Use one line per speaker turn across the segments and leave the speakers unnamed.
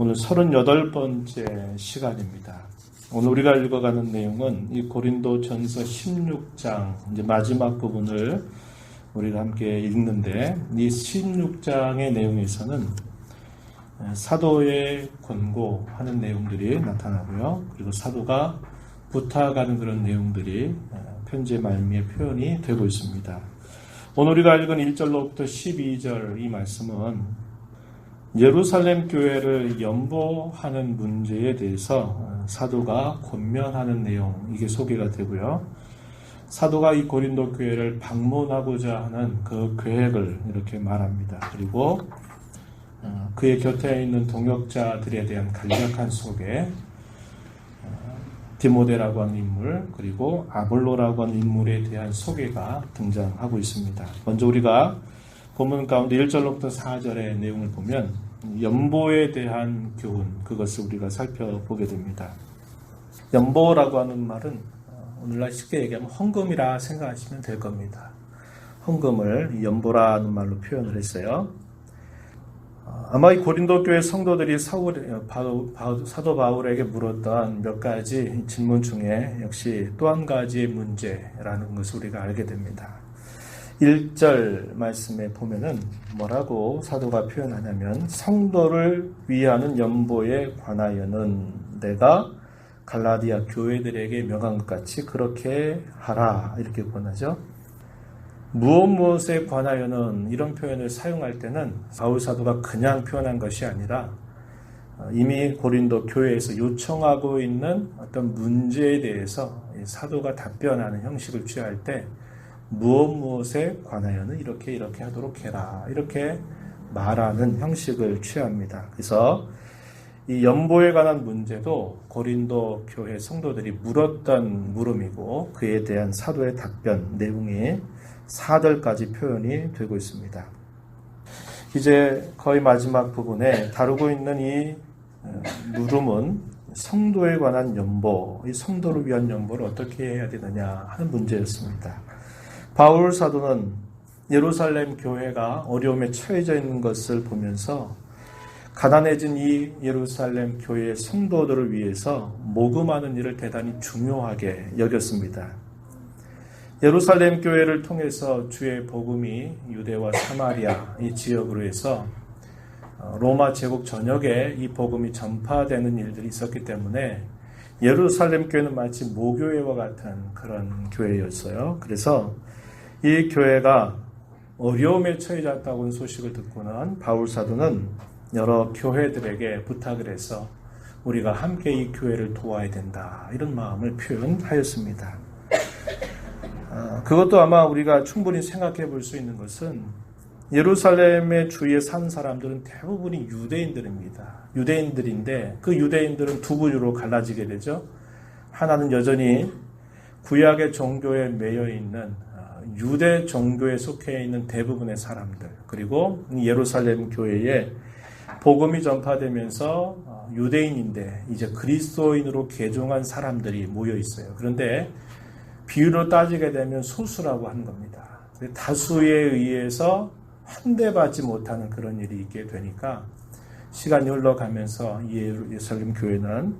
오늘 38번째 시간입니다. 오늘 우리가 읽어가는 내용은 이 고린도전서 16장 이제 마지막 부분을 우리가 함께 읽는데, 이 16장의 내용에서는 사도의 권고하는 내용들이 나타나고요. 그리고 사도가 부탁하는 그런 내용들이 편지의 말미에 표현이 되고 있습니다. 오늘 우리가 읽은 1절로부터 12절 이 말씀은 예루살렘 교회를 연보하는 문제에 대해서 사도가 권면하는 내용, 이게 소개가 되고요. 사도가 이 고린도 교회를 방문하고자 하는 그 계획을 이렇게 말합니다. 그리고 그의 곁에 있는 동역자들에 대한 간략한 소개, 디모데라고 하는 인물, 그리고 아볼로라고 하는 인물에 대한 소개가 등장하고 있습니다. 먼저 우리가 본문 가운데 1절로부터 4절의 내용을 보면 연보에 대한 교훈, 그것을 우리가 살펴보게 됩니다. 연보라고 하는 말은 오늘날 쉽게 얘기하면 헌금이라 생각하시면 될 겁니다. 헌금을 연보라는 말로 표현을 했어요. 아마 이 고린도 교회 성도들이 사도 바울에게 물었던 몇 가지 질문 중에 역시 또 한 가지의 문제라는 것을 우리가 알게 됩니다. 1절 말씀에 보면은 뭐라고 사도가 표현하냐면, 성도를 위하는 연보에 관하여는 내가 갈라디아 교회들에게 명한 것 같이 그렇게 하라, 이렇게 권하죠. 무엇에 관하여는 이런 표현을 사용할 때는 바울 사도가 그냥 표현한 것이 아니라 이미 고린도 교회에서 요청하고 있는 어떤 문제에 대해서 사도가 답변하는 형식을 취할 때 무엇에 관하여는 이렇게 하도록 해라, 이렇게 말하는 형식을 취합니다. 그래서 이 연보에 관한 문제도 고린도 교회 성도들이 물었던 물음이고, 그에 대한 사도의 답변 내용이 4절까지 표현이 되고 있습니다. 이제 거의 마지막 부분에 다루고 있는 이 물음은 성도에 관한 연보, 이 성도를 위한 연보를 어떻게 해야 되느냐 하는 문제였습니다. 바울 사도는 예루살렘 교회가 어려움에 처해져 있는 것을 보면서 가난해진 이 예루살렘 교회의 성도들을 위해서 모금하는 일을 대단히 중요하게 여겼습니다. 예루살렘 교회를 통해서 주의 복음이 유대와 사마리아 이 지역으로 해서 로마 제국 전역에 이 복음이 전파되는 일들이 있었기 때문에 예루살렘 교회는 마치 모교회와 같은 그런 교회였어요. 그래서 이 교회가 어려움에 처해졌다고 소식을 듣고는 바울 사도는 여러 교회들에게 부탁을 해서 우리가 함께 이 교회를 도와야 된다, 이런 마음을 표현하였습니다. 그것도 아마 우리가 충분히 생각해 볼 수 있는 것은 예루살렘의 주위에 사는 사람들은 대부분이 유대인들입니다. 유대인들인데 그 유대인들은 두 부류로 갈라지게 되죠. 하나는 여전히 구약의 종교에 매여 있는 유대 종교에 속해 있는 대부분의 사람들, 그리고 예루살렘 교회에 복음이 전파되면서 유대인인데 이제 그리스도인으로 개종한 사람들이 모여 있어요. 그런데 비율로 따지게 되면 소수라고 하는 겁니다. 다수에 의해서 환대받지 못하는 그런 일이 있게 되니까 시간이 흘러가면서 예루살렘 교회는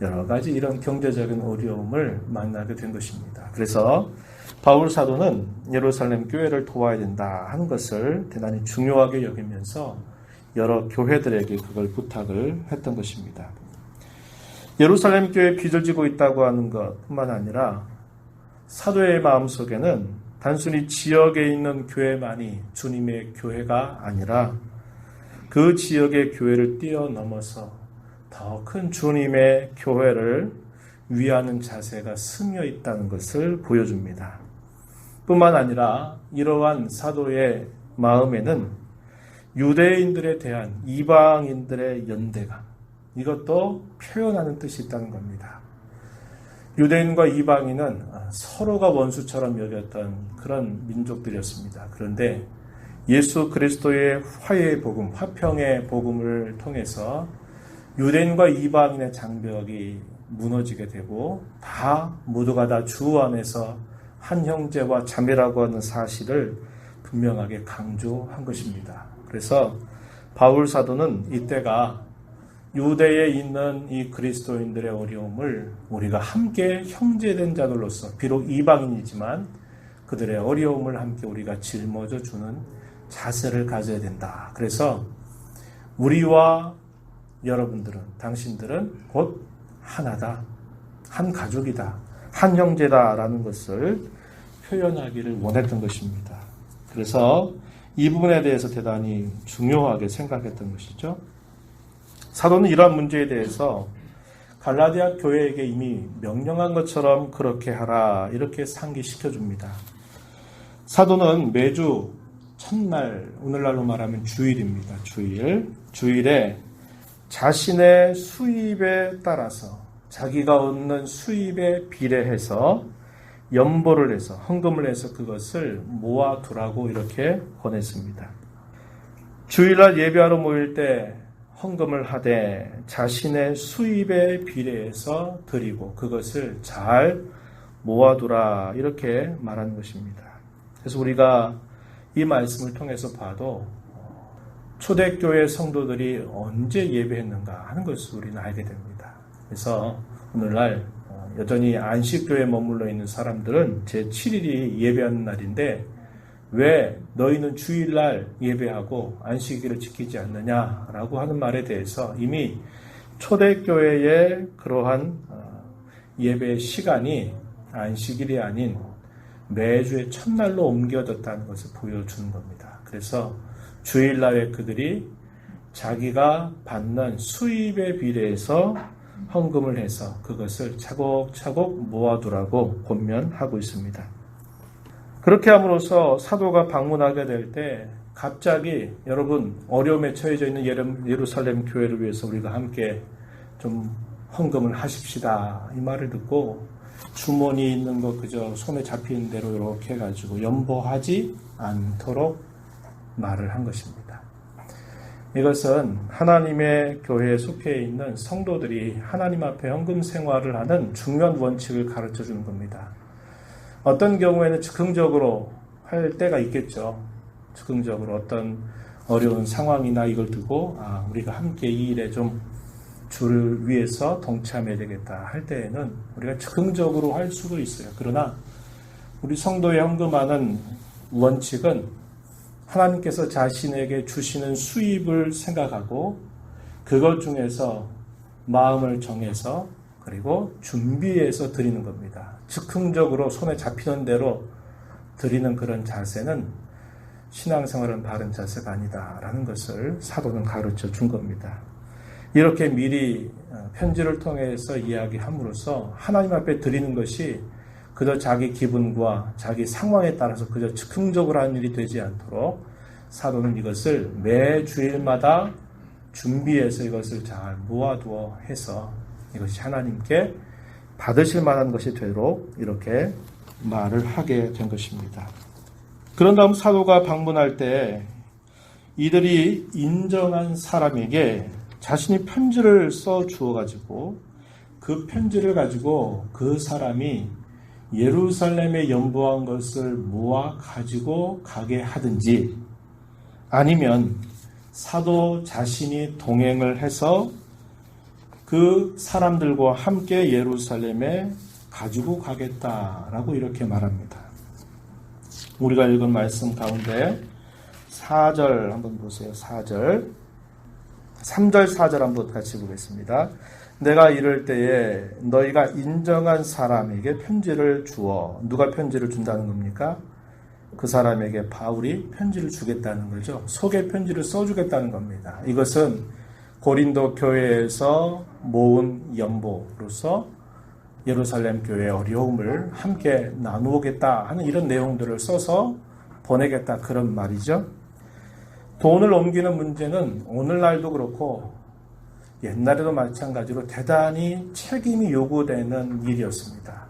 여러 가지 이런 경제적인 어려움을 만나게 된 것입니다. 그래서 바울 사도는 예루살렘 교회를 도와야 된다 하는 것을 대단히 중요하게 여기면서 여러 교회들에게 그걸 부탁을 했던 것입니다. 예루살렘 교회에 빚을 지고 있다고 하는 것뿐만 아니라 사도의 마음속에는 단순히 지역에 있는 교회만이 주님의 교회가 아니라 그 지역의 교회를 뛰어넘어서 더 큰 주님의 교회를 위하는 자세가 스며 있다는 것을 보여줍니다. 뿐만 아니라 이러한 사도의 마음에는 유대인들에 대한 이방인들의 연대감, 이것도 표현하는 뜻이 있다는 겁니다. 유대인과 이방인은 서로가 원수처럼 여겼던 그런 민족들이었습니다. 그런데 예수 그리스도의 화해의 복음, 화평의 복음을 통해서 유대인과 이방인의 장벽이 무너지게 되고 모두가 다 주 안에서 한 형제와 자매라고 하는 사실을 분명하게 강조한 것입니다. 그래서 바울 사도는 이때가 유대에 있는 이 그리스도인들의 어려움을 우리가 함께 형제된 자들로서 비록 이방인이지만 그들의 어려움을 함께 우리가 짊어져 주는 자세를 가져야 된다. 그래서 우리와 여러분들은, 당신들은 곧 하나다, 한 가족이다, 한 형제다라는 것을 표현하기를 원했던 것입니다. 그래서 이 부분에 대해서 대단히 중요하게 생각했던 것이죠. 사도는 이러한 문제에 대해서 갈라디아 교회에게 이미 명령한 것처럼 그렇게 하라, 이렇게 상기시켜 줍니다. 사도는 매주 첫날, 오늘날로 말하면 주일입니다. 주일에 자신의 수입에 따라서 자기가 얻는 수입에 비례해서 연보를 해서, 헌금을 해서 그것을 모아두라고 이렇게 권했습니다. 주일날 예배하러 모일 때 헌금을 하되 자신의 수입에 비례해서 드리고 그것을 잘 모아두라, 이렇게 말하는 것입니다. 그래서 우리가 이 말씀을 통해서 봐도 초대교회 성도들이 언제 예배했는가 하는 것을 우리는 알게 됩니다. 그래서 오늘날 여전히 안식교에 머물러 있는 사람들은 제7일이 예배하는 날인데 왜 너희는 주일날 예배하고 안식일을 지키지 않느냐라고 하는 말에 대해서 이미 초대교회의 그러한 예배의 시간이 안식일이 아닌 매주의 첫날로 옮겨졌다는 것을 보여주는 겁니다. 그래서 주일날에 그들이 자기가 받는 수입에 비례해서 헌금을 해서 그것을 차곡차곡 모아두라고 권면하고 있습니다. 그렇게 함으로써 사도가 방문하게 될 때 갑자기 여러분 어려움에 처해져 있는 예루살렘 교회를 위해서 우리가 함께 좀 헌금을 하십시다, 이 말을 듣고 주머니 있는 거 그저 손에 잡히는 대로 이렇게 해가지고 연보하지 않도록 말을 한 것입니다. 이것은 하나님의 교회에 속해 있는 성도들이 하나님 앞에 헌금 생활을 하는 중요한 원칙을 가르쳐 주는 겁니다. 어떤 경우에는 즉흥적으로 할 때가 있겠죠. 즉흥적으로 어떤 어려운 상황이나 이걸 두고 우리가 함께 이 일에 좀 주를 위해서 동참해야 되겠다 할 때에는 우리가 즉흥적으로 할 수도 있어요. 그러나 우리 성도에 헌금하는 원칙은 하나님께서 자신에게 주시는 수입을 생각하고 그것 중에서 마음을 정해서 그리고 준비해서 드리는 겁니다. 즉흥적으로 손에 잡히는 대로 드리는 그런 자세는 신앙생활은 바른 자세가 아니다라는 것을 사도는 가르쳐 준 겁니다. 이렇게 미리 편지를 통해서 이야기함으로써 하나님 앞에 드리는 것이 그저 자기 기분과 자기 상황에 따라서 그저 즉흥적으로 하는 일이 되지 않도록 사도는 이것을 매 주일마다 준비해서 이것을 잘 모아두어 해서 이것이 하나님께 받으실 만한 것이 되도록 이렇게 말을 하게 된 것입니다. 그런 다음 사도가 방문할 때 이들이 인정한 사람에게 자신이 편지를 써 주어가지고 그 편지를 가지고 그 사람이 예루살렘에 연보한 것을 모아 가지고 가게 하든지 아니면 사도 자신이 동행을 해서 그 사람들과 함께 예루살렘에 가지고 가겠다라고 이렇게 말합니다. 우리가 읽은 말씀 가운데 4절 한번 보세요. 4절 3절 4절 한번 같이 보겠습니다. 내가 이럴 때에 너희가 인정한 사람에게 편지를 주어, 누가 편지를 준다는 겁니까? 그 사람에게 바울이 편지를 주겠다는 거죠. 소개 편지를 써주겠다는 겁니다. 이것은 고린도 교회에서 모은 연보로서 예루살렘 교회의 어려움을 함께 나누겠다 하는 이런 내용들을 써서 보내겠다, 그런 말이죠. 돈을 옮기는 문제는 오늘날도 그렇고 옛날에도 마찬가지로 대단히 책임이 요구되는 일이었습니다.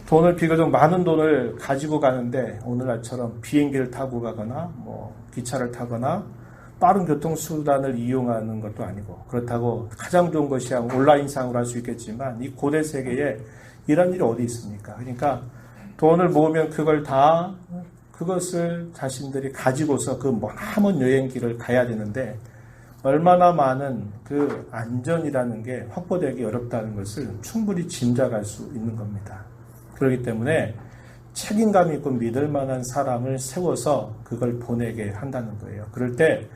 돈을 비교적 많은 돈을 가지고 가는데 오늘날처럼 비행기를 타고 가거나 기차를 타거나 빠른 교통수단을 이용하는 것도 아니고, 그렇다고 가장 좋은 것이 온라인상으로 할 수 있겠지만 이 고대 세계에 이런 일이 어디 있습니까? 그러니까 돈을 모으면 그것을 자신들이 가지고서 그 먼 여행길을 가야 되는데 얼마나 많은 그 안전이라는 게 확보되기 어렵다는 것을 충분히 짐작할 수 있는 겁니다. 그렇기 때문에 책임감 있고 믿을 만한 사람을 세워서 그걸 보내게 한다는 거예요. 그럴 때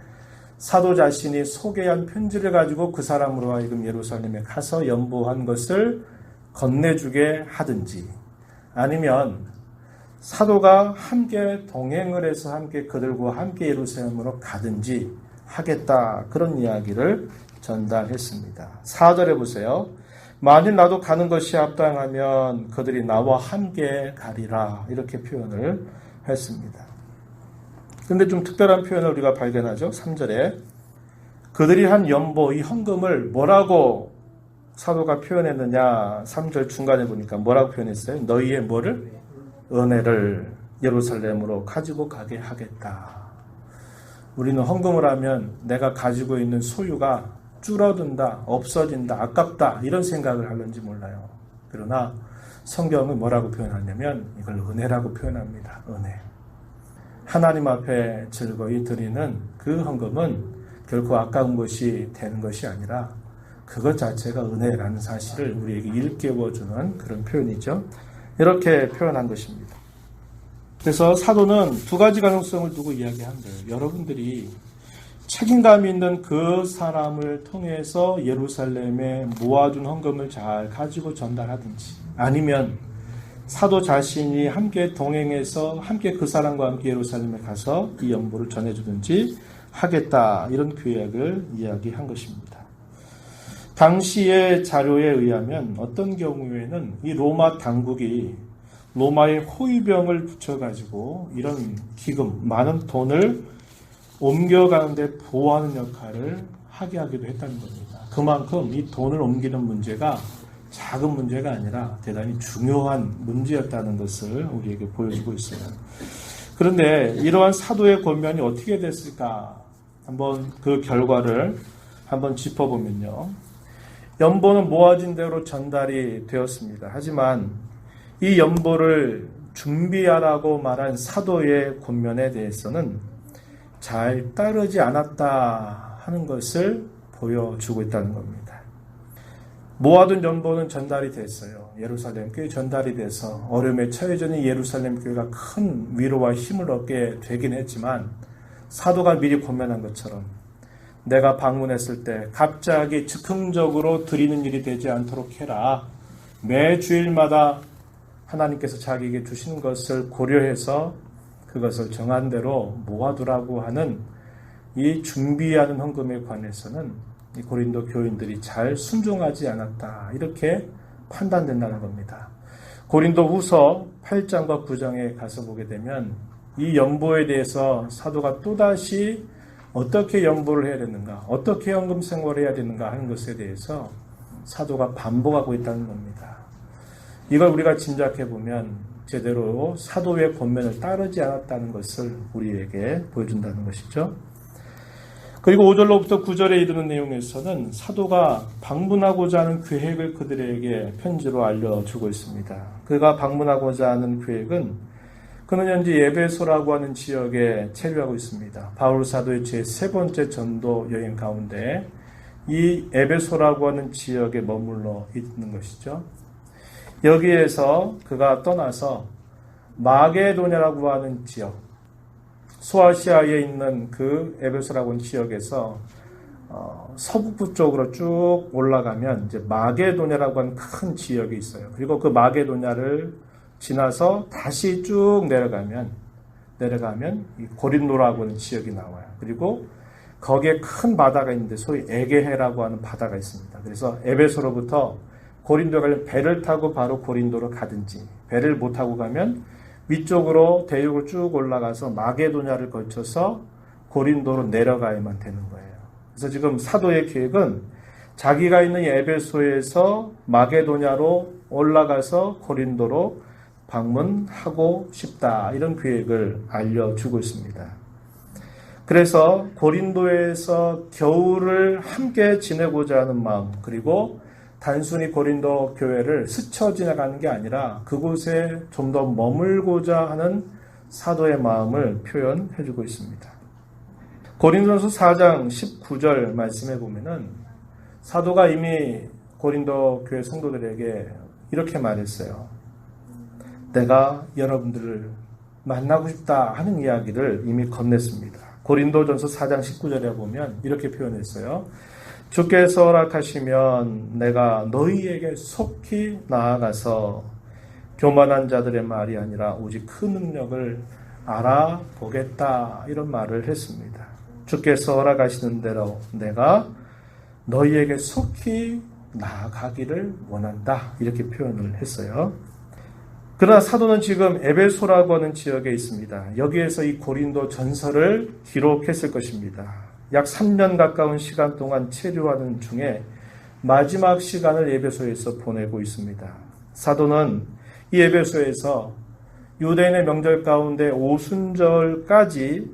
사도 자신이 소개한 편지를 가지고 그 사람으로 하여금 예루살렘에 가서 연보한 것을 건네주게 하든지, 아니면 사도가 함께 동행을 해서 함께 그들과 함께 예루살렘으로 가든지 하겠다, 그런 이야기를 전달했습니다. 4절에 보세요. 만일 나도 가는 것이 합당하면 그들이 나와 함께 가리라, 이렇게 표현을 했습니다. 그런데 좀 특별한 표현을 우리가 발견하죠. 3절에 그들이 한 연보, 이 헌금을 뭐라고 사도가 표현했느냐. 3절 중간에 보니까 뭐라고 표현했어요? 너희의 뭐를? 은혜를 예루살렘으로 가지고 가게 하겠다. 우리는 헌금을 하면 내가 가지고 있는 소유가 줄어든다, 없어진다, 아깝다, 이런 생각을 하는지 몰라요. 그러나 성경은 뭐라고 표현하냐면 이걸 은혜라고 표현합니다. 은혜. 하나님 앞에 즐거이 드리는 그 헌금은 결코 아까운 것이 되는 것이 아니라 그것 자체가 은혜라는 사실을 우리에게 일깨워주는 그런 표현이죠. 이렇게 표현한 것입니다. 그래서 사도는 두 가지 가능성을 두고 이야기한 거예요. 여러분들이 책임감 있는 그 사람을 통해서 예루살렘에 모아둔 헌금을 잘 가지고 전달하든지, 아니면 사도 자신이 함께 동행해서 함께 그 사람과 함께 예루살렘에 가서 이 연보를 전해주든지 하겠다, 이런 계획을 이야기한 것입니다. 당시의 자료에 의하면 어떤 경우에는 이 로마 당국이 로마의 호위병을 붙여가지고 이런 기금, 많은 돈을 옮겨가는데 보호하는 역할을 하게 하기도 했다는 겁니다. 그만큼 이 돈을 옮기는 문제가 작은 문제가 아니라 대단히 중요한 문제였다는 것을 우리에게 보여주고 있어요. 그런데 이러한 사도의 권면이 어떻게 됐을까? 한번 그 결과를 한번 짚어보면요. 연보는 모아진 대로 전달이 되었습니다. 하지만 이 연보를 준비하라고 말한 사도의 권면에 대해서는 잘 따르지 않았다 하는 것을 보여주고 있다는 겁니다. 모아둔 연보는 전달이 됐어요. 예루살렘 교회 전달이 돼서 어려움에 처해져 있는 예루살렘 교회가 큰 위로와 힘을 얻게 되긴 했지만, 사도가 미리 권면한 것처럼 내가 방문했을 때 갑자기 즉흥적으로 드리는 일이 되지 않도록 해라. 매 주일마다 하나님께서 자기에게 주신 것을 고려해서 그것을 정한 대로 모아두라고 하는 이 준비하는 헌금에 관해서는 이 고린도 교인들이 잘 순종하지 않았다, 이렇게 판단된다는 겁니다. 고린도 후서 8장과 9장에 가서 보게 되면 이 연보에 대해서 사도가 또다시 어떻게 연보를 해야 되는가, 어떻게 헌금 생활을 해야 되는가 하는 것에 대해서 사도가 반복하고 있다는 겁니다. 이걸 우리가 짐작해 보면 제대로 사도의 권면을 따르지 않았다는 것을 우리에게 보여준다는 것이죠. 그리고 5절로부터 9절에 이르는 내용에서는 사도가 방문하고자 하는 계획을 그들에게 편지로 알려주고 있습니다. 그가 방문하고자 하는 계획은, 그는 현재 에베소라고 하는 지역에 체류하고 있습니다. 바울 사도의 제3번째 전도 여행 가운데 이 에베소라고 하는 지역에 머물러 있는 것이죠. 여기에서 그가 떠나서 마게도냐라고 하는 지역, 소아시아에 있는 그 에베소라고 하는 지역에서 서북부 쪽으로 쭉 올라가면 이제 마게도냐라고 하는 큰 지역이 있어요. 그리고 그 마게도냐를 지나서 다시 쭉 내려가면 이 고린도라고 하는 지역이 나와요. 그리고 거기에 큰 바다가 있는데 소위 에게해라고 하는 바다가 있습니다. 그래서 에베소로부터 고린도에 가려면 배를 타고 바로 고린도로 가든지, 배를 못 타고 가면 위쪽으로 대륙을 쭉 올라가서 마게도냐를 거쳐서 고린도로 내려가야만 되는 거예요. 그래서 지금 사도의 계획은 자기가 있는 에베소에서 마게도냐로 올라가서 고린도로 방문하고 싶다, 이런 계획을 알려주고 있습니다. 그래서 고린도에서 겨울을 함께 지내고자 하는 마음, 그리고 단순히 고린도 교회를 스쳐 지나가는 게 아니라 그곳에 좀 더 머물고자 하는 사도의 마음을 표현해주고 있습니다. 고린도전서 4장 19절 말씀해 보면은 사도가 이미 고린도 교회 성도들에게 이렇게 말했어요. 내가 여러분들을 만나고 싶다 하는 이야기를 이미 건넸습니다. 고린도전서 4장 19절에 보면 이렇게 표현했어요. 주께서 허락하시면 내가 너희에게 속히 나아가서 교만한 자들의 말이 아니라 오직 그 능력을 알아보겠다 이런 말을 했습니다. 주께서 허락하시는 대로 내가 너희에게 속히 나아가기를 원한다 이렇게 표현을 했어요. 그러나 사도는 지금 에베소라고 하는 지역에 있습니다. 여기에서 이 고린도 전서를 기록했을 것입니다. 약 3년 가까운 시간 동안 체류하는 중에 마지막 시간을 에베소에서 보내고 있습니다. 사도는 이 에베소에서 유대인의 명절 가운데 오순절까지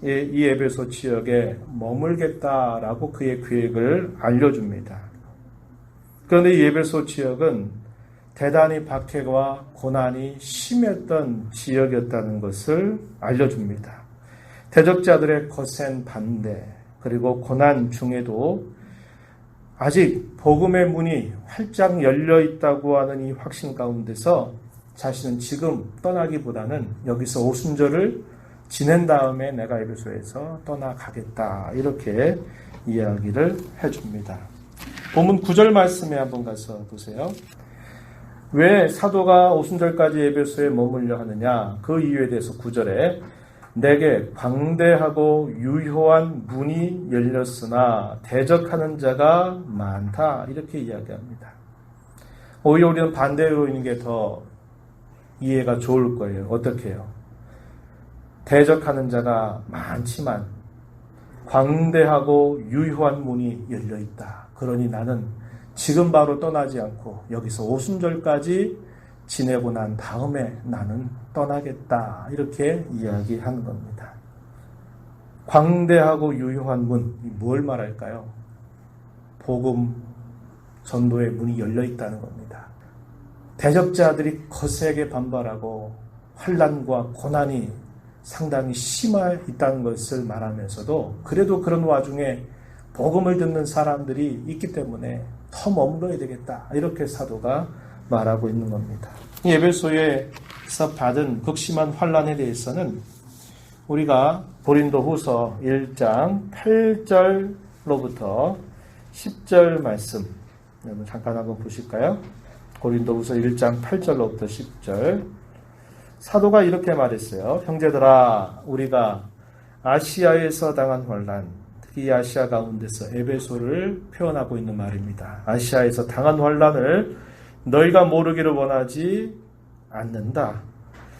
이 에베소 지역에 머물겠다라고 그의 계획을 알려줍니다. 그런데 이 에베소 지역은 대단히 박해와 고난이 심했던 지역이었다는 것을 알려줍니다. 대적자들의 거센 반대 그리고 고난 중에도 아직 복음의 문이 활짝 열려 있다고 하는 이 확신 가운데서 자신은 지금 떠나기보다는 여기서 오순절을 지낸 다음에 내가 에베소에서 떠나가겠다 이렇게 이야기를 해줍니다. 본문 9절 말씀에 한번 가서 보세요. 왜 사도가 오순절까지 에베소에 머물려 하느냐? 그 이유에 대해서 9절에 내게 광대하고 유효한 문이 열렸으나 대적하는 자가 많다 이렇게 이야기합니다. 오히려 우리는 반대로 있는 게 더 이해가 좋을 거예요. 어떻게 해요? 대적하는 자가 많지만 광대하고 유효한 문이 열려 있다. 그러니 나는 지금 바로 떠나지 않고 여기서 오순절까지 지내고 난 다음에 나는 떠나겠다. 이렇게 이야기하는 겁니다. 광대하고 유효한 문, 뭘 말할까요? 복음 전도의 문이 열려 있다는 겁니다. 대적자들이 거세게 반발하고 환난과 고난이 상당히 심해 있다는 것을 말하면서도 그래도 그런 와중에 복음을 듣는 사람들이 있기 때문에 더 머물러야 되겠다. 이렇게 사도가 말하고 있는 겁니다. 이 에베소에서 받은 극심한 환난에 대해서는 우리가 고린도후서 1장 8절로부터 10절 말씀 여러분 잠깐 한번 보실까요? 고린도후서 1장 8절로부터 10절 사도가 이렇게 말했어요. 형제들아 우리가 아시아에서 당한 환난 특히 아시아 가운데서 에베소를 표현하고 있는 말입니다. 아시아에서 당한 환난을 너희가 모르기를 원하지 않는다.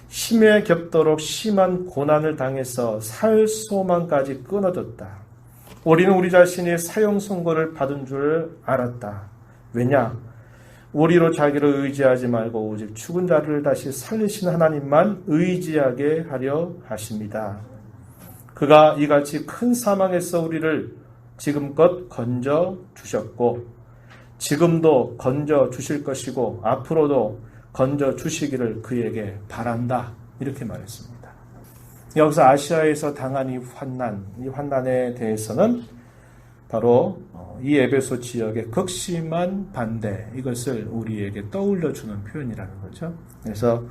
심에 겹도록 심한 고난을 당해서 살 소망까지 끊어졌다. 우리는 우리 자신이 사형 선고를 받은 줄 알았다. 왜냐? 우리로 자기를 의지하지 말고 오직 죽은 자를 다시 살리신 하나님만 의지하게 하려 하십니다. 그가 이같이 큰 사망에서 우리를 지금껏 건져 주셨고 지금도 건져 주실 것이고 앞으로도 건져 주시기를 그에게 바란다. 이렇게 말했습니다. 여기서 아시아에서 당한 이 환난에 대해서는 바로 이 에베소 지역의 극심한 반대 이것을 우리에게 떠올려주는 표현이라는 거죠. 그래서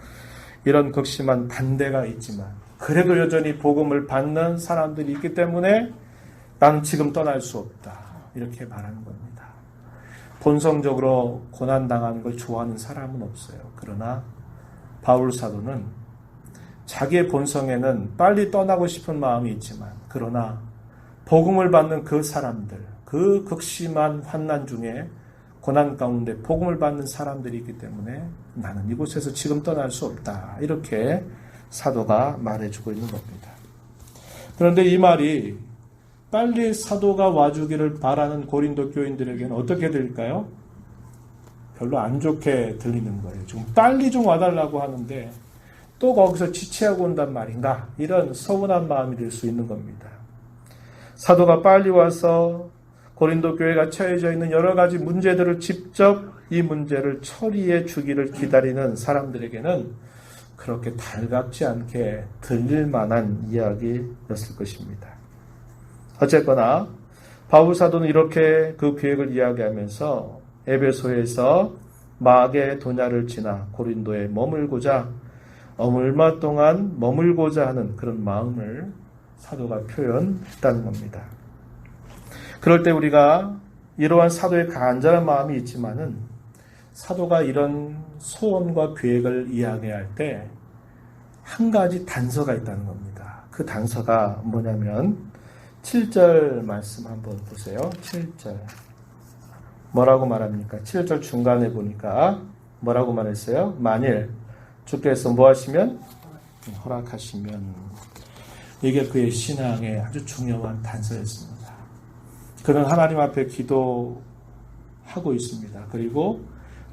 이런 극심한 반대가 있지만 그래도 여전히 복음을 받는 사람들이 있기 때문에 나는 지금 떠날 수 없다. 이렇게 말하는 겁니다. 본성적으로 고난당하는 걸 좋아하는 사람은 없어요. 그러나 바울 사도는 자기의 본성에는 빨리 떠나고 싶은 마음이 있지만 그러나 복음을 받는 그 사람들, 그 극심한 환난 중에 고난 가운데 복음을 받는 사람들이 있기 때문에 나는 이곳에서 지금 떠날 수 없다. 이렇게 사도가 말해주고 있는 겁니다. 그런데 이 말이 빨리 사도가 와주기를 바라는 고린도 교인들에게는 어떻게 들릴까요? 별로 안 좋게 들리는 거예요. 좀 빨리 좀 와달라고 하는데 또 거기서 지체하고 온단 말인가? 이런 서운한 마음이 들 수 있는 겁니다. 사도가 빨리 와서 고린도 교회가 처해져 있는 여러 가지 문제들을 직접 이 문제를 처리해 주기를 기다리는 사람들에게는 그렇게 달갑지 않게 들릴 만한 이야기였을 것입니다. 어쨌거나 바울 사도는 이렇게 그 계획을 이야기하면서 에베소에서 마게도냐를 지나 고린도에 머물고자 얼마 동안 머물고자 하는 그런 마음을 사도가 표현했다는 겁니다. 그럴 때 우리가 이러한 사도의 간절한 마음이 있지만은 사도가 이런 소원과 계획을 이야기할 때 한 가지 단서가 있다는 겁니다. 그 단서가 뭐냐면 7절 말씀 한번 보세요. 7절. 뭐라고 말합니까? 7절 중간에 보니까 뭐라고 말했어요? 만일 주께서 뭐 하시면? 허락하시면. 이게 그의 신앙의 아주 중요한 단서였습니다. 그는 하나님 앞에 기도하고 있습니다. 그리고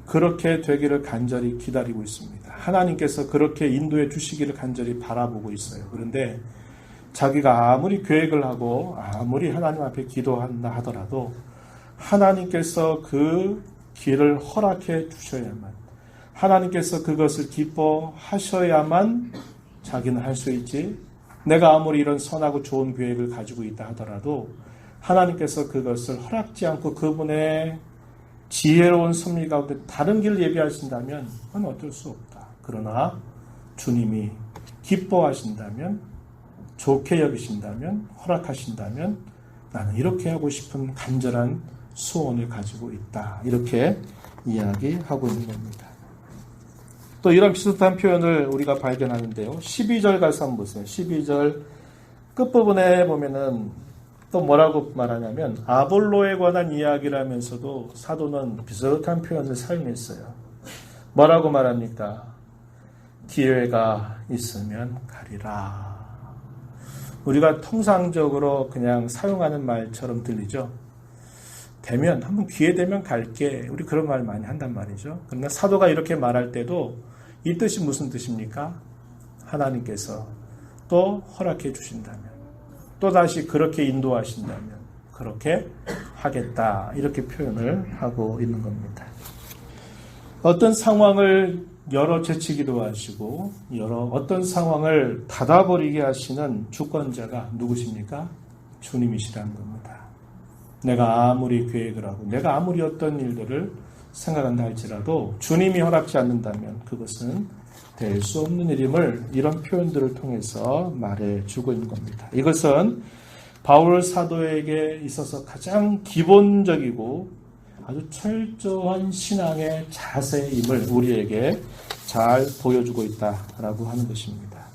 그렇게 되기를 간절히 기다리고 있습니다. 하나님께서 그렇게 인도해 주시기를 간절히 바라보고 있어요. 그런데 자기가 아무리 계획을 하고 아무리 하나님 앞에 기도한다 하더라도 하나님께서 그 길을 허락해 주셔야만, 하나님께서 그것을 기뻐하셔야만 자기는 할 수 있지, 내가 아무리 이런 선하고 좋은 계획을 가지고 있다 하더라도 하나님께서 그것을 허락지 않고 그분의 지혜로운 섭리 가운데 다른 길을 예비하신다면 그건 어쩔 수 없다. 그러나 주님이 기뻐하신다면, 좋게 여기신다면, 허락하신다면 나는 이렇게 하고 싶은 간절한 소원을 가지고 있다. 이렇게 이야기하고 있는 겁니다. 또 이런 비슷한 표현을 우리가 발견하는데요. 12절 가서 한번 보세요. 12절 끝부분에 보면은 또 뭐라고 말하냐면 아볼로에 관한 이야기를 하면서도 사도는 비슷한 표현을 사용했어요. 뭐라고 말합니까? 기회가 있으면 가리라. 우리가 통상적으로 그냥 사용하는 말처럼 들리죠. 되면 한번 기회 되면 갈게. 우리 그런 말 많이 한단 말이죠. 그러나 사도가 이렇게 말할 때도 이 뜻이 무슨 뜻입니까? 하나님께서 또 허락해 주신다면, 또 다시 그렇게 인도하신다면 그렇게 하겠다. 이렇게 표현을 하고 있는 겁니다. 어떤 상황을 열어 제치기도 하시고 어떤 상황을 닫아버리게 하시는 주권자가 누구십니까? 주님이시라는 겁니다. 내가 아무리 계획을 하고 내가 아무리 어떤 일들을 생각한다 할지라도 주님이 허락지 않는다면 그것은 될 수 없는 일임을 이런 표현들을 통해서 말해주고 있는 겁니다. 이것은 바울 사도에게 있어서 가장 기본적이고 아주 철저한 신앙의 자세임을 우리에게 잘 보여주고 있다라고 하는 것입니다.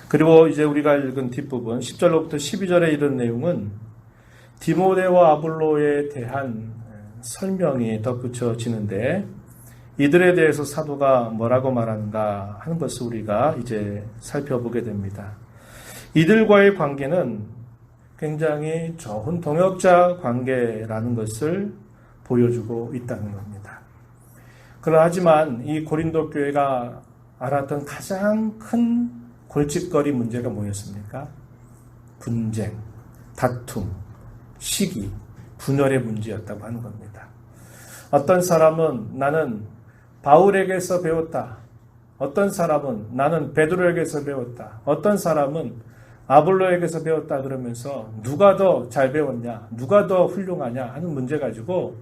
그리고 이제 우리가 읽은 뒷부분 10절로부터 12절에 이런 내용은 디모데와 아볼로에 대한 설명이 덧붙여지는데 이들에 대해서 사도가 뭐라고 말하는가 하는 것을 우리가 이제 살펴보게 됩니다. 이들과의 관계는 굉장히 좋은 동역자 관계라는 것을 보여주고 있다는 겁니다. 하지만 이 고린도 교회가 알았던 가장 큰 골칫거리 문제가 뭐였습니까? 분쟁, 다툼, 시기, 분열의 문제였다고 하는 겁니다. 어떤 사람은 나는 바울에게서 배웠다. 어떤 사람은 나는 베드로에게서 배웠다. 어떤 사람은 아볼로에게서 배웠다 그러면서 누가 더 잘 배웠냐, 누가 더 훌륭하냐 하는 문제 가지고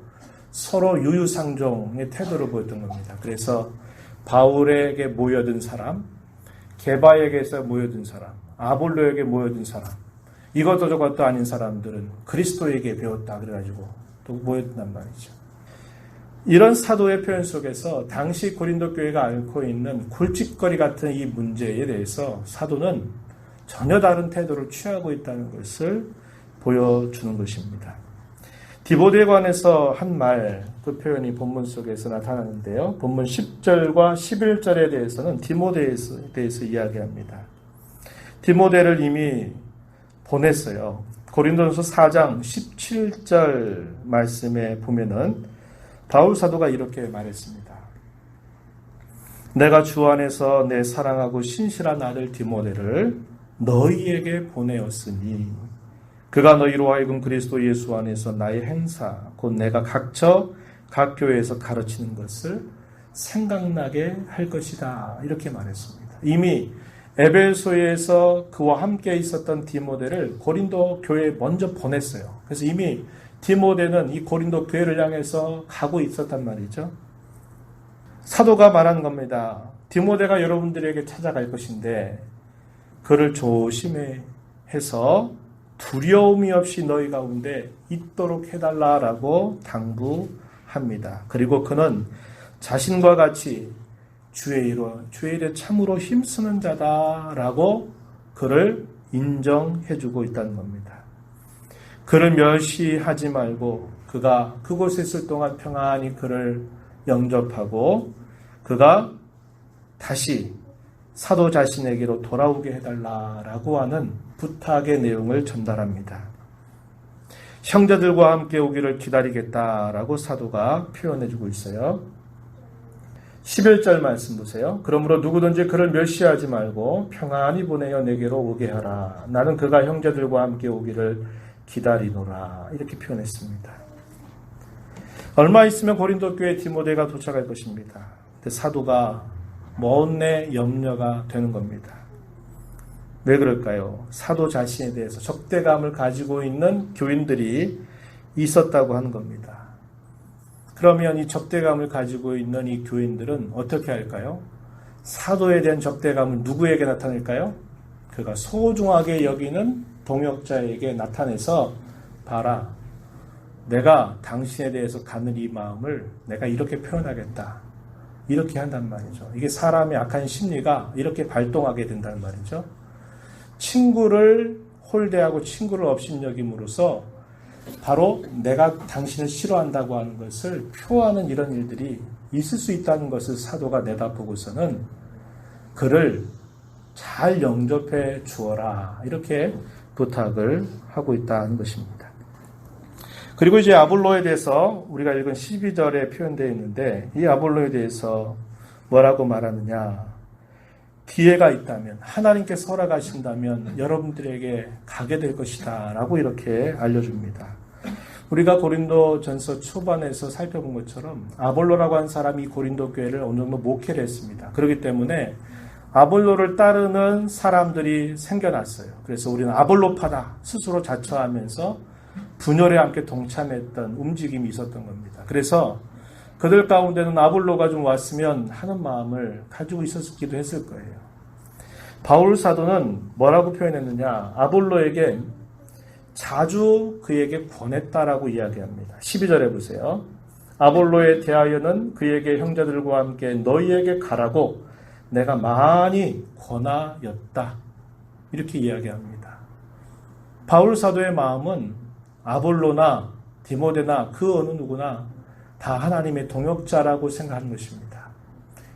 서로 유유상종의 태도를 보였던 겁니다. 그래서 바울에게 모여든 사람, 게바에게서 모여든 사람, 아볼로에게 모여든 사람, 이것도 저것도 아닌 사람들은 그리스도에게 배웠다 그래가지고 또 모였단 말이죠. 이런 사도의 표현 속에서 당시 고린도 교회가 앓고 있는 골칫거리 같은 이 문제에 대해서 사도는 전혀 다른 태도를 취하고 있다는 것을 보여주는 것입니다. 디모데에 관해서 한 말, 그 표현이 본문 속에서 나타나는데요. 본문 10절과 11절에 대해서는 디모데에 대해서 이야기합니다. 디모데를 이미 보냈어요. 고린도전서 4장 17절 말씀에 보면은 바울 사도가 이렇게 말했습니다. 내가 주 안에서 내 사랑하고 신실한 아들 디모데를 너희에게 보내었으니 그가 너희로 하여금 그리스도 예수 안에서 나의 행사 곧 내가 각처 각 교회에서 가르치는 것을 생각나게 할 것이다. 이렇게 말했습니다. 이미 에베소에서 그와 함께 있었던 디모데를 고린도 교회에 먼저 보냈어요. 그래서 이미 디모데는 이 고린도 교회를 향해서 가고 있었단 말이죠. 사도가 말하는 겁니다. 디모데가 여러분들에게 찾아갈 것인데 그를 조심해 해서 두려움이 없이 너희 가운데 있도록 해달라라고 당부합니다. 그리고 그는 자신과 같이 주의 일에 참으로 힘쓰는 자다라고 그를 인정해주고 있다는 겁니다. 그를 멸시하지 말고 그가 그곳에 있을 동안 평안히 그를 영접하고 그가 다시 사도 자신에게로 돌아오게 해달라라고 하는 부탁의 내용을 전달합니다. 형제들과 함께 오기를 기다리겠다라고 사도가 표현해주고 있어요. 11절 말씀 보세요. 그러므로 누구든지 그를 멸시하지 말고 평안히 보내어 내게로 오게 하라. 나는 그가 형제들과 함께 오기를 기다리노라. 이렇게 표현했습니다. 얼마 있으면 고린도 교회 디모데가 도착할 것입니다. 근데 사도가 먼 염려가 되는 겁니다. 왜 그럴까요? 사도 자신에 대해서 적대감을 가지고 있는 교인들이 있었다고 하는 겁니다. 그러면 이 적대감을 가지고 있는 이 교인들은 어떻게 할까요? 사도에 대한 적대감을 누구에게 나타낼까요? 그가 소중하게 여기는 동역자에게 나타내서 봐라. 내가 당신에 대해서 가는 이 마음을 내가 이렇게 표현하겠다. 이렇게 한단 말이죠. 이게 사람의 악한 심리가 이렇게 발동하게 된다는 말이죠. 친구를 홀대하고 친구를 업신여김으로써 바로 내가 당신을 싫어한다고 하는 것을 표하는 이런 일들이 있을 수 있다는 것을 사도가 내다보고서는 그를 잘 영접해 주어라. 이렇게 부탁을 하고 있다는 것입니다. 그리고 이제 아볼로에 대해서 우리가 읽은 12절에 표현되어 있는데 이 아볼로에 대해서 뭐라고 말하느냐. 기회가 있다면 하나님께서 허락하신다면 여러분들에게 가게 될 것이다 라고 이렇게 알려줍니다. 우리가 고린도 전서 초반에서 살펴본 것처럼 아볼로라고 한 사람이 고린도 교회를 어느 정도 목회를 했습니다. 그렇기 때문에 아볼로를 따르는 사람들이 생겨났어요. 그래서 우리는 아볼로파다 스스로 자처하면서 분열에 함께 동참했던 움직임이 있었던 겁니다. 그래서 그들 가운데는 아볼로가 좀 왔으면 하는 마음을 가지고 있었기도 했을 거예요. 바울 사도는 뭐라고 표현했느냐. 아볼로에게 자주 그에게 권했다라고 이야기합니다. 12절에 보세요. 아볼로에 대하여는 그에게 형제들과 함께 너희에게 가라고 내가 많이 권하였다. 이렇게 이야기합니다. 바울 사도의 마음은 아볼로나 디모데나 그 어느 누구나 다 하나님의 동역자라고 생각하는 것입니다.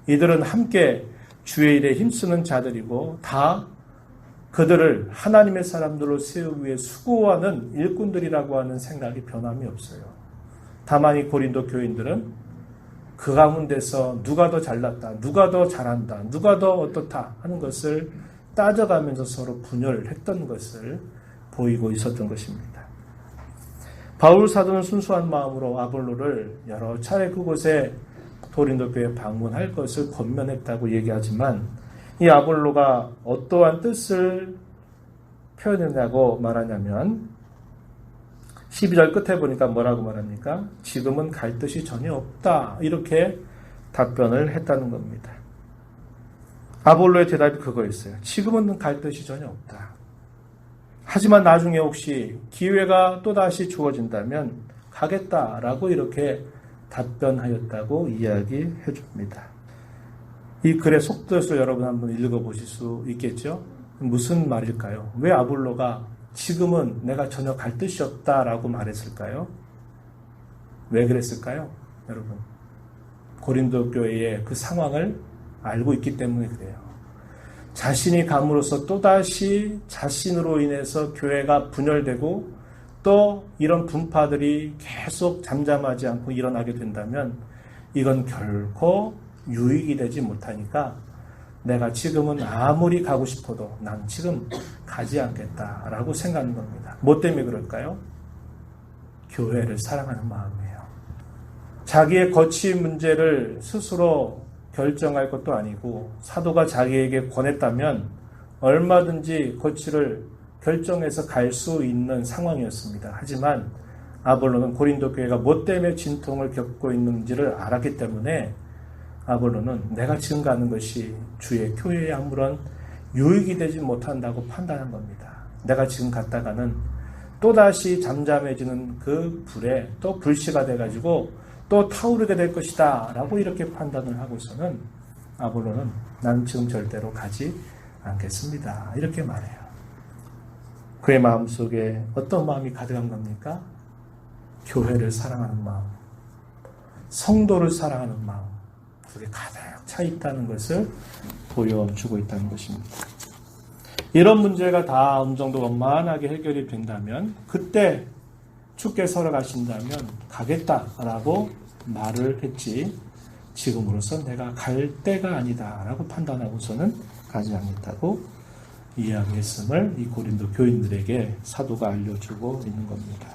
이들은 함께 주의 일에 힘쓰는 자들이고 다 그들을 하나님의 사람들로 세우기 위해 수고하는 일꾼들이라고 하는 생각이 변함이 없어요. 다만 이 고린도 교인들은 그 가운데서 누가 더 잘났다, 누가 더 잘한다, 누가 더 어떻다 하는 것을 따져가면서 서로 분열을 했던 것을 보이고 있었던 것입니다. 바울 사도는 순수한 마음으로 아볼로를 여러 차례 그곳에 고린도 교회에 방문할 것을 권면했다고 얘기하지만 이 아볼로가 어떠한 뜻을 표현했냐고 말하냐면 12절 끝에 보니까 뭐라고 말합니까? 지금은 갈 뜻이 전혀 없다. 이렇게 답변을 했다는 겁니다. 아볼로의 대답이 그거였어요. 지금은 갈 뜻이 전혀 없다. 하지만 나중에 혹시 기회가 또다시 주어진다면 가겠다라고 이렇게 답변하였다고 이야기해 줍니다. 이 글의 속뜻을 여러분 한번 읽어보실 수 있겠죠? 무슨 말일까요? 왜 아볼로가 지금은 내가 전혀 갈 뜻이 없다라고 말했을까요? 왜 그랬을까요? 여러분, 고린도 교회의 그 상황을 알고 있기 때문에 그래요. 자신이 감으로써 또다시 자신으로 인해서 교회가 분열되고 또 이런 분파들이 계속 잠잠하지 않고 일어나게 된다면 이건 결코 유익이 되지 못하니까 내가 지금은 아무리 가고 싶어도 난 지금 가지 않겠다라고 생각하는 겁니다. 뭐 때문에 그럴까요? 교회를 사랑하는 마음이에요. 자기의 거취 문제를 스스로 결정할 것도 아니고 사도가 자기에게 권했다면 얼마든지 고치를 결정해서 갈 수 있는 상황이었습니다. 하지만 아볼로는 고린도 교회가 뭐 때문에 진통을 겪고 있는지를 알았기 때문에 아볼로는 내가 지금 가는 것이 주의 교회에 아무런 유익이 되지 못한다고 판단한 겁니다. 내가 지금 갔다가는 또다시 잠잠해지는 그 불에 또 불씨가 돼가지고 또 타오르게 될 것이다 라고 이렇게 판단을 하고서는 아볼로는 나는 지금 절대로 가지 않겠습니다. 이렇게 말해요. 그의 마음속에 어떤 마음이 가득한 겁니까? 교회를 사랑하는 마음, 성도를 사랑하는 마음, 그게 가득 차 있다는 것을 보여주고 있다는 것입니다. 이런 문제가 다 어느 정도 원만하게 해결이 된다면 그때 주께서 가신다면 가겠다라고 말을 했지 지금으로선 내가 갈 때가 아니다라고 판단하고서는 가지 않겠다고 이야기했음을 이 고린도 교인들에게 사도가 알려주고 있는 겁니다.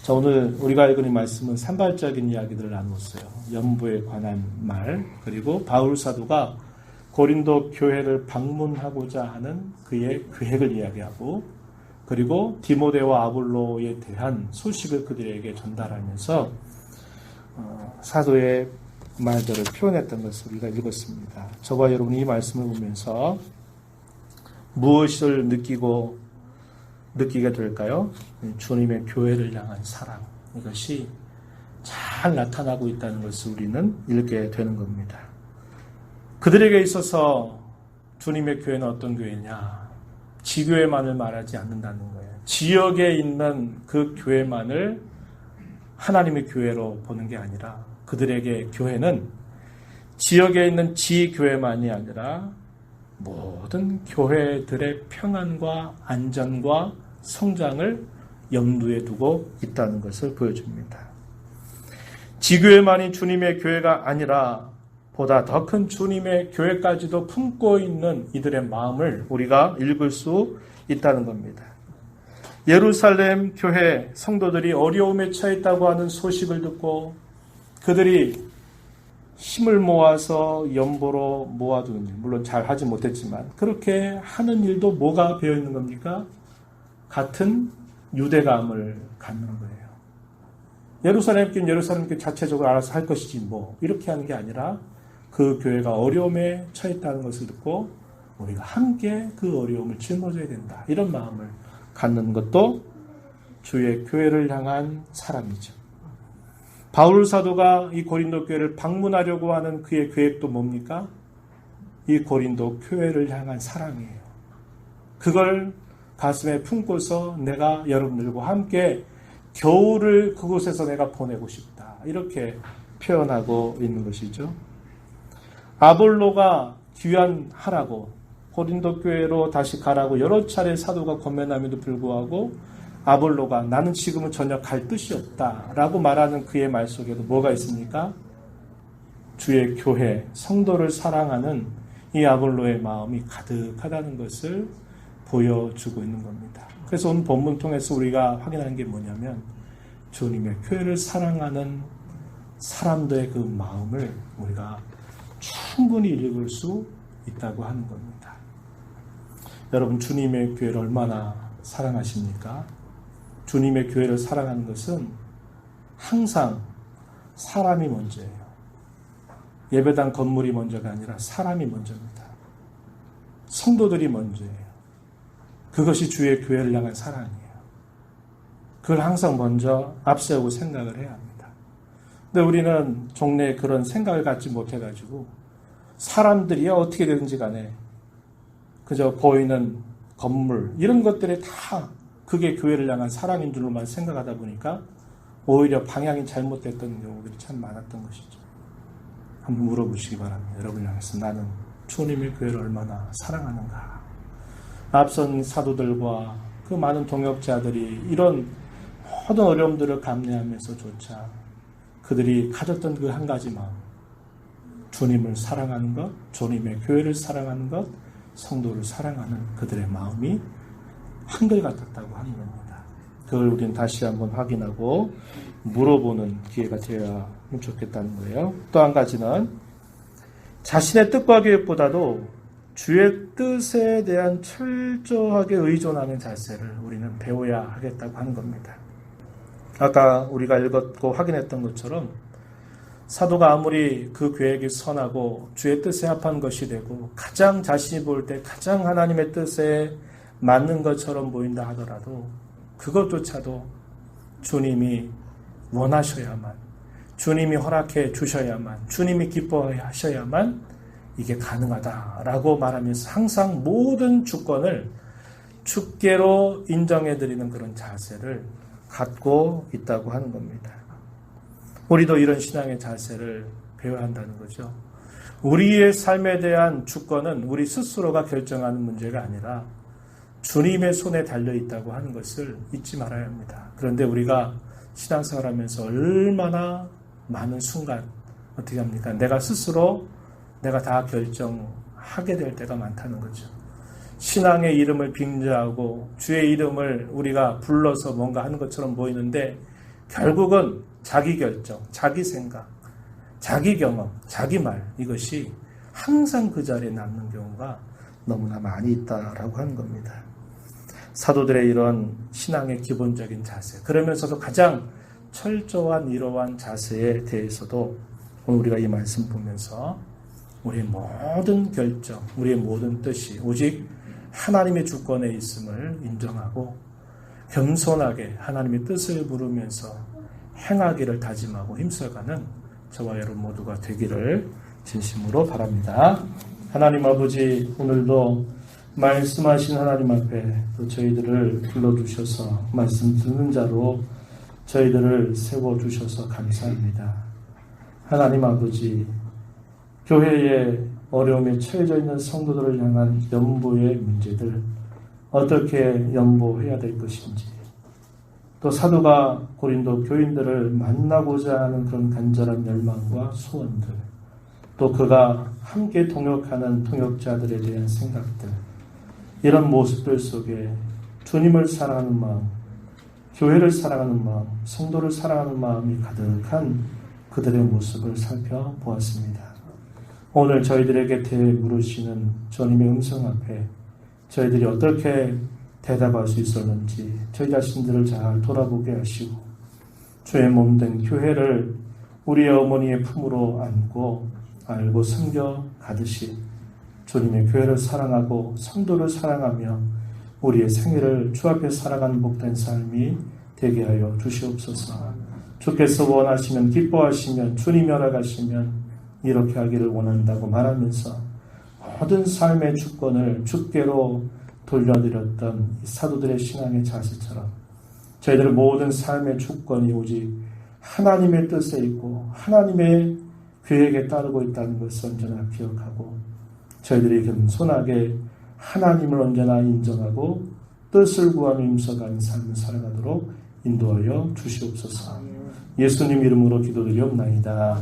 자, 오늘 우리가 읽은 이 말씀은 산발적인 이야기들을 나눴어요. 연보에 관한 말, 그리고 바울 사도가 고린도 교회를 방문하고자 하는 그의 계획을 이야기하고, 그리고 디모데와 아볼로에 대한 소식을 그들에게 전달하면서 사도의 말들을 표현했던 것을 우리가 읽었습니다. 저와 여러분이 이 말씀을 보면서 무엇을 느끼게 될까요? 주님의 교회를 향한 사랑, 이것이 잘 나타나고 있다는 것을 우리는 읽게 되는 겁니다. 그들에게 있어서 주님의 교회는 어떤 교회냐? 지교회만을 말하지 않는다는 거예요. 지역에 있는 그 교회만을 하나님의 교회로 보는 게 아니라 그들에게 교회는 지역에 있는 지교회만이 아니라 모든 교회들의 평안과 안전과 성장을 염두에 두고 있다는 것을 보여줍니다. 지교회만이 주님의 교회가 아니라 보다 더 큰 주님의 교회까지도 품고 있는 이들의 마음을 우리가 읽을 수 있다는 겁니다. 예루살렘 교회 성도들이 어려움에 처했다고 하는 소식을 듣고 그들이 힘을 모아서 연보로 모아두는 일, 물론 잘 하지 못했지만 그렇게 하는 일도 뭐가 배어 있는 겁니까? 같은 유대감을 갖는 거예요. 예루살렘 교회 자체적으로 알아서 할 것이지 뭐 이렇게 하는 게 아니라 그 교회가 어려움에 처했다는 것을 듣고 우리가 함께 그 어려움을 짊어져야 된다. 이런 마음을 갖는 것도 주의 교회를 향한 사랑이죠. 바울 사도가 이 고린도 교회를 방문하려고 하는 그의 계획도 뭡니까? 이 고린도 교회를 향한 사랑이에요. 그걸 가슴에 품고서 내가 여러분들과 함께 겨울을 그곳에서 내가 보내고 싶다. 이렇게 표현하고 있는 것이죠. 아볼로가 귀환하라고 고린도 교회로 다시 가라고 여러 차례 사도가 권면함에도 불구하고 아볼로가 나는 지금은 전혀 갈 뜻이 없다라고 말하는 그의 말 속에도 뭐가 있습니까? 주의 교회, 성도를 사랑하는 이 아볼로의 마음이 가득하다는 것을 보여주고 있는 겁니다. 그래서 오늘 본문 통해서 우리가 확인하는 게 뭐냐면 주님의 교회를 사랑하는 사람들의 그 마음을 우리가 충분히 읽을 수 있다고 하는 겁니다. 여러분, 주님의 교회를 얼마나 사랑하십니까? 주님의 교회를 사랑하는 것은 항상 사람이 먼저예요. 예배당 건물이 먼저가 아니라 사람이 먼저입니다. 성도들이 먼저예요. 그것이 주의 교회를 향한 사랑이에요. 그걸 항상 먼저 앞세우고 생각을 해야 합니다. 근데 우리는 종래에 그런 생각을 갖지 못해가지고 사람들이 어떻게 되든지 간에 그저 보이는 건물 이런 것들이 다 그게 교회를 향한 사랑인 줄로만 생각하다 보니까 오히려 방향이 잘못됐던 경우들이 참 많았던 것이죠. 한번 물어보시기 바랍니다. 여러분을 향해서 나는 주님의 교회를 얼마나 사랑하는가. 앞선 사도들과 그 많은 동역자들이 이런 모든 어려움들을 감내하면서조차 그들이 가졌던 그 한 가지 마음, 주님을 사랑하는 것, 주님의 교회를 사랑하는 것, 성도를 사랑하는 그들의 마음이 한결같았다고 하는 겁니다. 그걸 우리는 다시 한번 확인하고 물어보는 기회가 되어야 좋겠다는 거예요. 또 한 가지는 자신의 뜻과 계획보다도 주의 뜻에 대한 철저하게 의존하는 자세를 우리는 배워야 하겠다고 하는 겁니다. 아까 우리가 읽었고 확인했던 것처럼 사도가 아무리 그 계획이 선하고 주의 뜻에 합한 것이 되고 가장 자신이 볼 때 가장 하나님의 뜻에 맞는 것처럼 보인다 하더라도 그것조차도 주님이 원하셔야만, 주님이 허락해 주셔야만, 주님이 기뻐하셔야만 이게 가능하다라고 말하면서 항상 모든 주권을 주께로 인정해드리는 그런 자세를 갖고 있다고 하는 겁니다. 우리도 이런 신앙의 자세를 배워야 한다는 거죠. 우리의 삶에 대한 주권은 우리 스스로가 결정하는 문제가 아니라 주님의 손에 달려있다고 하는 것을 잊지 말아야 합니다. 그런데 우리가 신앙생활하면서 얼마나 많은 순간 어떻게 합니까? 내가 스스로 내가 다 결정하게 될 때가 많다는 거죠. 신앙의 이름을 빙자하고 주의 이름을 우리가 불러서 뭔가 하는 것처럼 보이는데 결국은 자기 결정, 자기 생각, 자기 경험, 자기 말 이것이 항상 그 자리에 남는 경우가 너무나 많이 있다라고 하는 겁니다. 사도들의 이런 신앙의 기본적인 자세, 그러면서도 가장 철저한 이러한 자세에 대해서도 오늘 우리가 이 말씀 보면서 우리의 모든 결정, 우리의 모든 뜻이 오직 하나님의 주권에 있음을 인정하고 겸손하게 하나님의 뜻을 물으면서 행하기를 다짐하고 힘써가는 저와 여러분 모두가 되기를 진심으로 바랍니다. 하나님 아버지, 오늘도 말씀하신 하나님 앞에 또 저희들을 불러주셔서 말씀 듣는 자로 저희들을 세워주셔서 감사합니다. 하나님 아버지, 교회의 어려움에 처해져 있는 성도들을 향한 연보의 문제들 어떻게 연보해야 될 것인지, 또 사도가 고린도 교인들을 만나고자 하는 그런 간절한 열망과 소원들, 또 그가 함께 동역하는 동역자들에 대한 생각들, 이런 모습들 속에 주님을 사랑하는 마음, 교회를 사랑하는 마음, 성도를 사랑하는 마음이 가득한 그들의 모습을 살펴보았습니다. 오늘 저희들에게 물으시는 주님의 음성 앞에 저희들이 어떻게 대답할 수 있었는지 저희 자신들을 잘 돌아보게 하시고 주의 몸된 교회를 우리의 어머니의 품으로 안고 알고 섬겨 가듯이 주님의 교회를 사랑하고 성도를 사랑하며 우리의 생애를 주 앞에 살아가는 복된 삶이 되게 하여 주시옵소서. 주께서 원하시면, 기뻐하시면, 주님이 허락하시면 이렇게 하기를 원한다고 말하면서 모든 삶의 주권을 주께로 돌려드렸던 사도들의 신앙의 자세처럼 저희들의 모든 삶의 주권이 오직 하나님의 뜻에 있고 하나님의 계획에 따르고 있다는 것을 언제나 기억하고 저희들이 겸손하게 하나님을 언제나 인정하고 뜻을 구하며 임서가는 삶을 살아가도록 인도하여 주시옵소서. 예수님 이름으로 기도드리옵나이다.